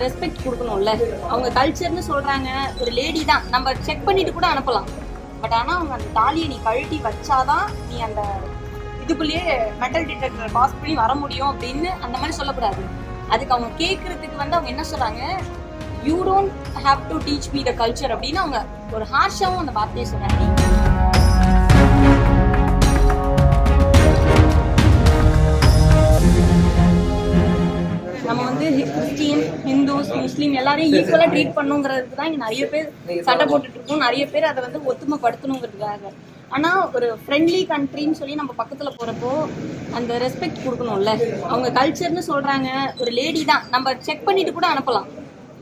Respect கொடுக்கணும்ல. அவங்க கல்ச்சர்னு சொல்றாங்க, ஒரு லேடி தான், நம்ம செக் பண்ணிட்டு கூட அனுப்பலாம். பட் ஆனால் அவங்க அந்த தாலியை நீ கழட்டி வச்சாதான் நீ அந்த இதுக்குள்ளேயே மெட்டல் டிடெக்டர் பாஸ் பண்ணி வர முடியும் அப்படின்னு அந்த மாதிரி சொல்லக்கூடாது. அதுக்கு அவங்க கேட்கறதுக்கு வந்து அவங்க என்ன சொல்றாங்க, you don't have to teach me the culture அப்படின்னு அவங்க ஒரு ஹார்ஷாவும் அந்த வார்த்தையை சொல்றாங்க. நம்ம வந்து கிறிஸ்டியன், ஹிந்துஸ், முஸ்லீம் எல்லாரையும் ஈக்குவலா ட்ரீட் பண்ணுங்கிறதுக்கு தான் இங்க நிறைய பேர் சண்டை போட்டுட்டு இருக்கோம். நிறைய பேர் அதை வந்து ஒத்துமைப்படுத்தணுங்கிறதுக்காக. ஆனா ஒரு ஃப்ரெண்ட்லி கண்ட்ரின்னு சொல்லி நம்ம பக்கத்துல போறப்போ அந்த ரெஸ்பெக்ட் கொடுக்கணும்ல. அவங்க கல்ச்சர்னு சொல்றாங்க, ஒரு லேடி தான், நம்ம செக் பண்ணிட்டு கூட அனுப்பலாம்.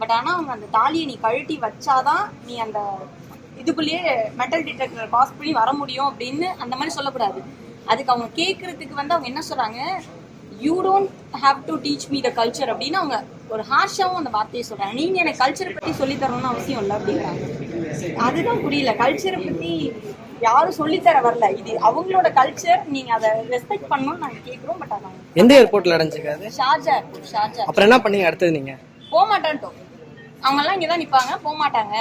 பட் ஆனா அவங்க அந்த தாலியை நீ கழட்டி வச்சாதான் நீ அந்த இதுக்குள்ளேயே மெட்டல் டிடெக்டர் பாஸ் பண்ணி வர முடியும் அப்படின்னு அந்த மாதிரி சொல்லக்கூடாது. அதுக்கு அவங்க கேட்கறதுக்கு வந்து அவங்க என்ன சொல்றாங்க, you don't have to teach me the culture அப்படின்னு அவங்க ஒரு ஹார்ஷாவும் அந்த வார்த்தையை சொல்றாங்க. நீங்க எனக்கு கல்ச்சரை பத்தி சொல்லி தரணும்னு அவசியம் இல்லை அப்படிங்கிறாங்க. அதுதான் புரியல. கல்ச்சரை பத்தி யாரும் சொல்லித்தர வரல. இது அவங்களோட கல்ச்சர், நீங்க அதை ரெஸ்பெக்ட் பண்ணணும்னு நாங்க கேட்கிறோம். பட் அதான் எந்த ஏர்போர்ட்ல நடந்துச்சுக்காது? Sharjah airport. ஷார்ஜா. அப்புறம் என்ன பண்ணீங்க அடுத்தது? நீங்க போக மாட்டேன்ட்டோம். அவங்க எல்லாம் இங்கதான் நிப்பாங்க, போக மாட்டாங்க.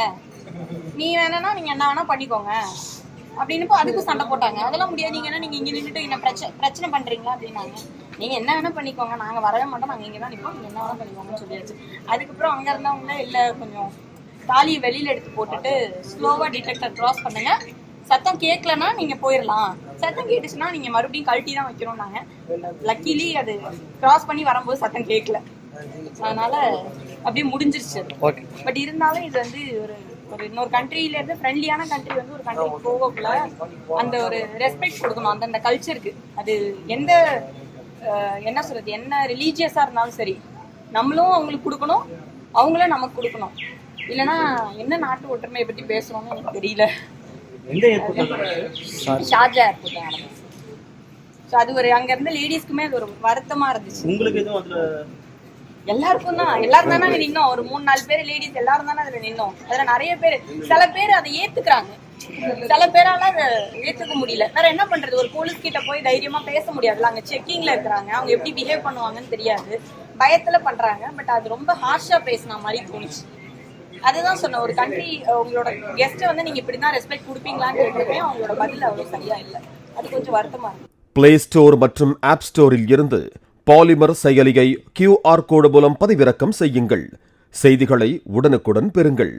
நீ வேணா நீங்க என்ன வேணா பண்ணிக்கோங்க அப்படின்னு அதுக்கும் சண்டை போட்டாங்க. அதெல்லாம் முடியாது, நீங்க என்ன நீங்க இங்க நின்றுட்டு என்ன பிரச்சனை பண்றீங்களா அப்படின்னாங்க. நீங்க என்ன வேணா பண்ணிக்கோங்க, நாங்க வரவே மாட்டோம், நாங்க இங்கதான் நிற்போம், நீங்க என்ன வேணா பண்ணிக்கோங்கன்னு சொல்லியாச்சு. அதுக்கப்புறம் அங்க இருந்தவங்க இல்ல கொஞ்சம் தாலியை வெளியில எடுத்து போட்டுட்டு ஸ்லோவா டிடெக்டர் கிராஸ் பண்ணுங்க, சத்தம் கேட்கலன்னா நீங்க போயிடலாம், சத்தம் கேட்டுச்சுன்னா நீங்க மறுபடியும் கழட்டி தான் வைக்கிறோம். நாங்க லக்கிலி அது கிராஸ் பண்ணி வரும்போது சத்தம் கேட்கல, அதனால அப்படியே முடிஞ்சிருச்சு. பட் இருந்தாலும் இது வந்து ஒரு இன்னொரு கண்ட்ரில இருந்து ஃப்ரெண்ட்லியான கண்ட்ரி வந்து ஒரு கண்ட்ரிக்கு போகக்குள்ள அந்த ஒரு ரெஸ்பெக்ட் கொடுக்கணும் அந்தந்த கல்ச்சருக்கு. அது எந்த என்ன சொல்றது, என்ன ரிலீஜியஸா இருந்தாலும் சரி, நம்மளும் அவங்களுக்கு கொடுக்கணும், அவங்களும் நமக்கு கொடுக்கணும். இல்லைன்னா என்ன நாட்டு ஒற்றுமையை பத்தி பேசுறோம்னு எனக்கு தெரியல. ஷார்ஜா ஏர்போர்ட் நடந்துச்சு. அது ஒரு அங்க இருந்த லேடிஸ்க்குமே அது ஒரு வருத்தமா இருந்துச்சு. உங்களுக்கு எதுவும் எல்லாருக்கும் தான், எல்லாரும் தானே அங்க நின்னோம். ஒரு 3-4 பேர் லேடிஸ் எல்லாரும் தானே அதுல நின்னோம். அதுல நிறைய பேர், சில பேர் அதை ஏத்துக்கிறாங்க, சில பேரால அதை ஏத்துக்க முடியல. வேற என்ன பண்றது, ஒரு போலீஸ் கிட்ட போய் தைரியமா பேச முடியாதுல்ல. அங்க செக்கிங்ல இருக்கிறாங்க, அவங்க எப்படி பிஹேவ் பண்ணுவாங்கன்னு தெரியாது, பயத்துல பண்றாங்க. பட் அது ரொம்ப ஹார்ஷா பேசின மாதிரி தோணுச்சு. அதுதான் சொன்ன, ஒரு கண்ட்ரி உங்களோட கெஸ்ட்டை வந்து நீங்க இப்படிதான் ரெஸ்பெக்ட் கொடுப்பீங்களான்னு கேட்கவே அவங்களோட பதில் அவ்வளவு சரியா இல்லை. அது கொஞ்சம் வருத்தமா இருக்கு. பிளே ஸ்டோர் மற்றும் ஆப் ஸ்டோரில் இருந்து பாலிமர் செயலியை QR கோடு மூலம் பதிவிறக்கம் செய்யுங்கள். செய்திகளை உடனுக்குடன் பெறுங்கள்.